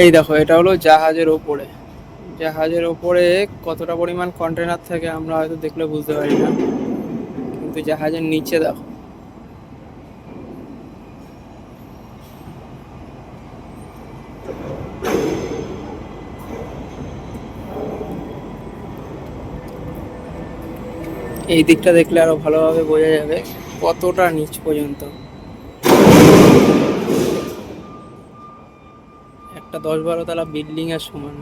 এই দেখো, এটা হলো জাহাজের ওপরে। জাহাজের ওপরে কতটা পরিমাণ কন্টেনার থাকে আমরা হয়তো দেখলে বুঝতে পারি না, কিন্তু জাহাজের নিচে দেখো। এই দিকটা দেখলে আরো ভালোভাবে বোঝা যাবে কতটা নিচ পর্যন্ত। একটা 10-12 তলা বিল্ডিং এর সমান।